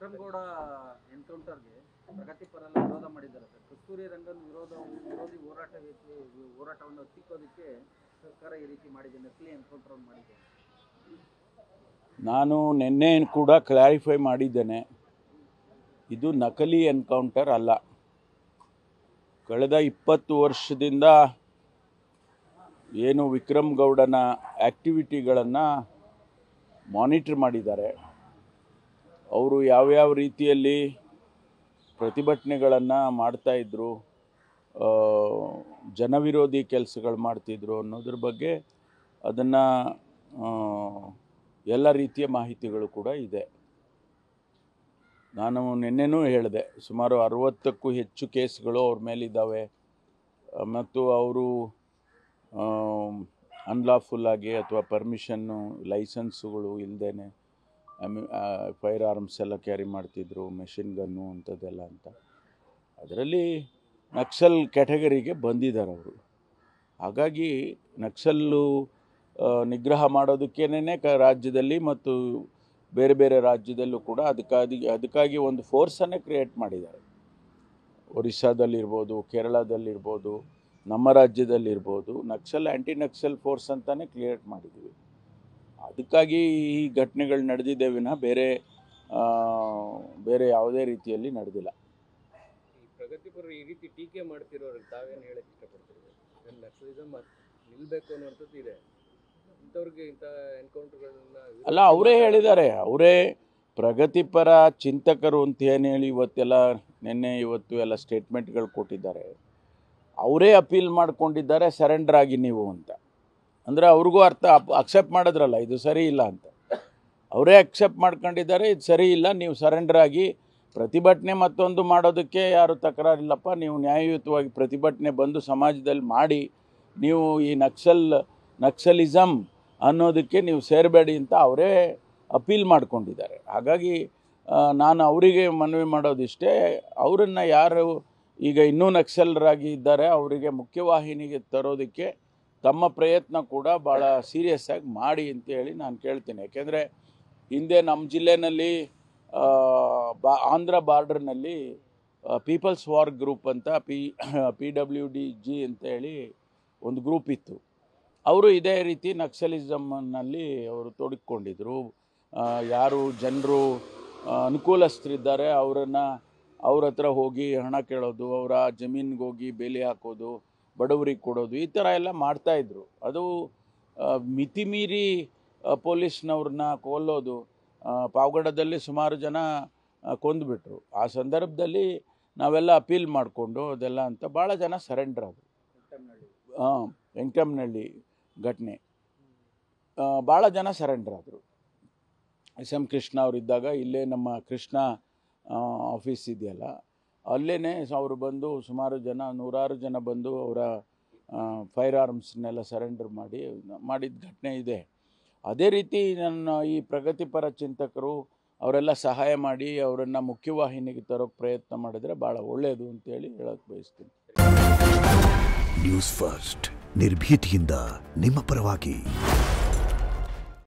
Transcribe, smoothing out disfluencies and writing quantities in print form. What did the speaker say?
ವಿಕ್ರಮಗೌಡ ಎನ್ಕೌಂಟರ್ಗೆ ಪ್ರಗತಿಪರ ವಿರೋಧ ಮಾಡಿದ್ದಾರೆ ಸರ್. ಕಸ್ತೂರಿ ರಂಗನ್ ವಿರೋಧಿ ಹೋರಾಟವನ್ನು ಹತ್ತಿಕ್ಕೋದಕ್ಕೆ ಸರ್ಕಾರ ಈ ರೀತಿ ಮಾಡಿದೆ, ನಕಲಿ ಎನ್ಕೌಂಟರ್ ಮಾಡಿದೆ. ನಾನು ನಿನ್ನೆ ಕೂಡ ಕ್ಲಾರಿಫೈ ಮಾಡಿದ್ದೇನೆ, ಇದು ನಕಲಿ ಎನ್ಕೌಂಟರ್ ಅಲ್ಲ. ಕಳೆದ 20 ವರ್ಷದಿಂದ ಏನು ವಿಕ್ರಮಗೌಡನ ಆ್ಯಕ್ಟಿವಿಟಿಗಳನ್ನು ಮಾನಿಟರ್ ಮಾಡಿದ್ದಾರೆ. ಅವರು ಯಾವ್ಯಾವ ರೀತಿಯಲ್ಲಿ ಪ್ರತಿಭಟನೆಗಳನ್ನು ಮಾಡ್ತಾಯಿದ್ರು, ಜನವಿರೋಧಿ ಕೆಲಸಗಳು ಮಾಡ್ತಿದ್ರು ಅನ್ನೋದ್ರ ಬಗ್ಗೆ ಅದನ್ನು ಎಲ್ಲ ರೀತಿಯ ಮಾಹಿತಿಗಳು ಕೂಡ ಇದೆ. ನಾನು ನಿನ್ನೆನೂ ಹೇಳಿದೆ, ಸುಮಾರು 60ಕ್ಕೂ ಹೆಚ್ಚು ಕೇಸ್ಗಳು ಅವ್ರ ಮೇಲಿದ್ದಾವೆ ಮತ್ತು ಅವರು ಅನ್ಲಾಫುಲ್ಲಾಗಿ ಅಥವಾ ಪರ್ಮಿಷನ್ನು ಲೈಸೆನ್ಸುಗಳು ಇಲ್ಲದೇ ಫೈರ್ ಆರ್ಮ್ಸ್ ಎಲ್ಲ ಕ್ಯಾರಿ ಮಾಡ್ತಿದ್ರು, ಮೆಷಿನ್ ಗನ್ನು ಅಂಥದ್ದೆಲ್ಲ ಅಂತ. ಅದರಲ್ಲಿ ನಕ್ಸಲ್ ಕ್ಯಾಟಗರಿಗೆ ಬಂದಿದ್ದಾರೆ ಅವರು. ಹಾಗಾಗಿ ನಕ್ಸಲ್ಲು ನಿಗ್ರಹ ಮಾಡೋದಕ್ಕೇನೆ ರಾಜ್ಯದಲ್ಲಿ ಮತ್ತು ಬೇರೆ ಬೇರೆ ರಾಜ್ಯದಲ್ಲೂ ಕೂಡ ಅದಕ್ಕಾಗಿ ಒಂದು ಫೋರ್ಸನ್ನೇ ಕ್ರಿಯೇಟ್ ಮಾಡಿದ್ದಾರೆ. ಒರಿಸ್ಸಾದಲ್ಲಿರ್ಬೋದು, ಕೇರಳದಲ್ಲಿರ್ಬೋದು, ನಮ್ಮ ರಾಜ್ಯದಲ್ಲಿರ್ಬೋದು ನಕ್ಸಲ್ ಆ್ಯಂಟಿ ನಕ್ಸಲ್ ಫೋರ್ಸ್ ಅಂತಲೇ ಕ್ರಿಯೇಟ್ ಮಾಡಿದ್ದೀವಿ. ಅದಕ್ಕಾಗಿ ಈ ಘಟನೆಗಳು ನಡೆದಿದೆ ವಿನಃ ಬೇರೆ ಯಾವುದೇ ರೀತಿಯಲ್ಲಿ ನಡೆದಿಲ್ಲ. ಈ ಪ್ರಗತಿಪರರು ಈ ರೀತಿ ಟೀಕೆ ಮಾಡ್ತಿರೋರಿಗೆ ತಾವೇನು ಹೇಳಕ್ಕೆ ಇಷ್ಟಪಡ್ತೀರಿ? ನಕ್ಸಲಿಸಮ್ ನಿಲ್ಲಬೇಕು ಅನ್ನೋಂಥದ್ದು ಇದೆ, ಇಂಥವ್ರಿಗೆ ಇಂಥ ಎನ್ಕೌಂಟರ್ಗಳನ್ನ ಅಲ್ಲ, ಅವರೇ ಹೇಳಿದ್ದಾರೆ. ಅವರೇ ಪ್ರಗತಿಪರ ಚಿಂತಕರು ಅಂತ ಏನು ಹೇಳಿ ಇವತ್ತೆಲ್ಲ ಇವತ್ತು ಎಲ್ಲ ಸ್ಟೇಟ್ಮೆಂಟ್ಗಳು ಕೊಟ್ಟಿದ್ದಾರೆ. ಅವರೇ ಅಪೀಲ್ ಮಾಡ್ಕೊಂಡಿದ್ದಾರೆ ಸರೆಂಡರ್ ಆಗಿ ನೀವು ಅಂತ. ಅಂದರೆ ಅವ್ರಿಗೂ ಅಕ್ಸೆಪ್ಟ್ ಮಾಡಿದ್ರಲ್ಲ ಇದು ಸರಿ ಇಲ್ಲ ಅಂತ. ಅವರೇ ಅಕ್ಸೆಪ್ಟ್ ಮಾಡ್ಕೊಂಡಿದ್ದಾರೆ, ಇದು ಸರಿ ಇಲ್ಲ, ನೀವು ಸರೆಂಡರ್ ಆಗಿ ಪ್ರತಿಭಟನೆ ಮತ್ತೊಂದು ಮಾಡೋದಕ್ಕೆ ಯಾರು ತಕರಾರಿಲ್ಲಪ್ಪ, ನೀವು ನ್ಯಾಯಯುತವಾಗಿ ಪ್ರತಿಭಟನೆ ಬಂದು ಸಮಾಜದಲ್ಲಿ ಮಾಡಿ ನೀವು ಈ ನಕ್ಸಲಿಸಮ್ ಅನ್ನೋದಕ್ಕೆ ನೀವು ಸೇರಬೇಡಿ ಅಂತ ಅವರೇ ಅಪೀಲ್ ಮಾಡ್ಕೊಂಡಿದ್ದಾರೆ. ಹಾಗಾಗಿ ನಾನು ಅವರಿಗೆ ಮನವಿ ಮಾಡೋದಿಷ್ಟೇ, ಅವರನ್ನು ಯಾರು ಈಗ ಇನ್ನೂ ನಕ್ಸಲರಾಗಿ ಇದ್ದಾರೆ ಅವರಿಗೆ ಮುಖ್ಯವಾಹಿನಿಗೆ ತರೋದಕ್ಕೆ ತಮ್ಮ ಪ್ರಯತ್ನ ಕೂಡ ಭಾಳ ಸೀರಿಯಸ್ ಆಗಿ ಮಾಡಿ ಅಂತೇಳಿ ನಾನು ಕೇಳ್ತೀನಿ. ಯಾಕೆಂದರೆ ಹಿಂದೆ ನಮ್ಮ ಜಿಲ್ಲೆಯಲ್ಲಿ ಆಂಧ್ರ ಬಾರ್ಡರ್ನಲ್ಲಿ ಪೀಪಲ್ಸ್ ವಾರ್ ಗ್ರೂಪ್ ಅಂತ PWDG ಅಂತೇಳಿ ಒಂದು ಗ್ರೂಪ್ ಇತ್ತು. ಅವರು ಇದೇ ರೀತಿ ನಕ್ಸಲಿಸಮ್ನಲ್ಲಿ ಅವರು ತೊಡಗಿಕೊಂಡಿದ್ರು. ಯಾರು ಜನರು ಅನುಕೂಲಸ್ಥರಿದ್ದಾರೆ ಅವ್ರ ಹತ್ರ ಹೋಗಿ ಹಣ ಕೇಳೋದು, ಅವರ ಜಮೀನಿಗೆ ಹೋಗಿ ಬೇಲಿ ಹಾಕೋದು, ಬಡವರಿಗೆ ಕೊಡೋದು, ಈ ಥರ ಎಲ್ಲ ಮಾಡ್ತಾಯಿದ್ರು. ಅದು ಮಿತಿಮೀರಿ ಪೊಲೀಸ್ನವ್ರನ್ನ ಕೊಲ್ಲೋದು. ಪಾವಗಡದಲ್ಲಿ ಸುಮಾರು ಜನ ಕೊಂದುಬಿಟ್ರು. ಆ ಸಂದರ್ಭದಲ್ಲಿ ನಾವೆಲ್ಲ ಅಪೀಲ್ ಮಾಡಿಕೊಂಡು ಅದೆಲ್ಲ ಅಂತ ಭಾಳ ಜನ ಸರೆಂಡರ್ ಆದರು. ವೆಂಕಟಮ್ಮನಹಳ್ಳಿ ಘಟನೆ ಭಾಳ ಜನ ಸರೆಂಡರ್ ಆದರು. SM ಕೃಷ್ಣ ಅವರಿದ್ದಾಗ ಇಲ್ಲೇ ನಮ್ಮ ಕೃಷ್ಣ ಆಫೀಸ್ ಇದೆಯಲ್ಲ, ಅಲ್ಲೇ ಅವರು ಬಂದು ಸುಮಾರು ಜನ, 100 ಜನ ಬಂದು ಅವರ ಫೈರ್ ಆರ್ಮ್ಸ್ನೆಲ್ಲ ಸರೆಂಡರ್ ಮಾಡಿದ ಘಟನೆ ಇದೆ. ಅದೇ ರೀತಿ ನನ್ನ ಈ ಪ್ರಗತಿಪರ ಚಿಂತಕರು ಅವರೆಲ್ಲ ಸಹಾಯ ಮಾಡಿ ಅವರನ್ನು ಮುಖ್ಯವಾಹಿನಿಗೆ ತರೋಕ್ಕೆ ಪ್ರಯತ್ನ ಮಾಡಿದರೆ ಭಾಳ ಒಳ್ಳೆಯದು ಅಂತೇಳಿ ಹೇಳಕ್ಕೆ ಬಯಸ್ತೀನಿ. ನ್ಯೂಸ್ ಫಸ್ಟ್, ನಿರ್ಭೀತಿಯಿಂದ ನಿಮ್ಮ ಪರವಾಗಿ.